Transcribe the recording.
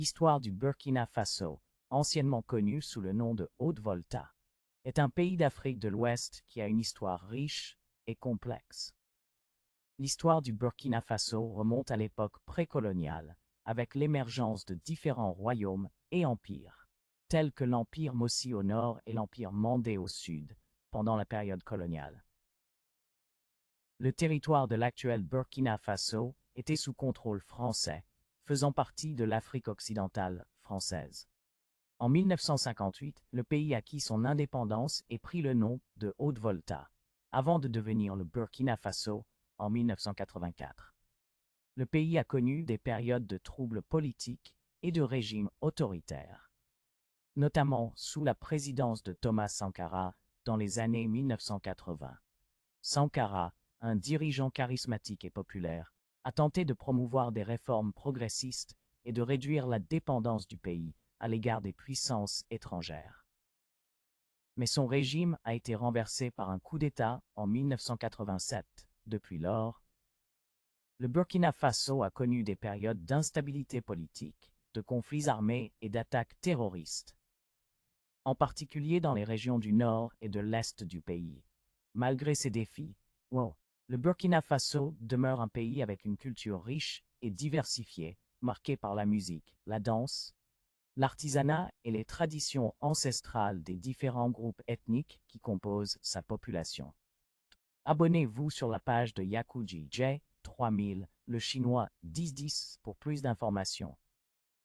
L'histoire du Burkina Faso, anciennement connu sous le nom de Haute-Volta, est un pays d'Afrique de l'Ouest qui a une histoire riche et complexe. L'histoire du Burkina Faso remonte à l'époque précoloniale, avec l'émergence de différents royaumes et empires, tels que l'Empire Mossi au nord et l'Empire Mandé au sud, pendant la période coloniale. Le territoire de l'actuel Burkina Faso était sous contrôle français, faisant partie de l'Afrique occidentale française. En 1958, le pays acquit son indépendance et prit le nom de Haute-Volta, avant de devenir le Burkina Faso en 1984. Le pays a connu des périodes de troubles politiques et de régimes autoritaires, notamment sous la présidence de Thomas Sankara dans les années 1980. Sankara, un dirigeant charismatique et populaire, a tenté de promouvoir des réformes progressistes et de réduire la dépendance du pays à l'égard des puissances étrangères. Mais son régime a été renversé par un coup d'État en 1987. Depuis lors, le Burkina Faso a connu des périodes d'instabilité politique, de conflits armés et d'attaques terroristes, en particulier dans les régions du nord et de l'est du pays. Malgré ces défis, le Burkina Faso demeure un pays avec une culture riche et diversifiée, marquée par la musique, la danse, l'artisanat et les traditions ancestrales des différents groupes ethniques qui composent sa population. Abonnez-vous sur la page de Yakuji J 3000, le chinois 1010 pour plus d'informations.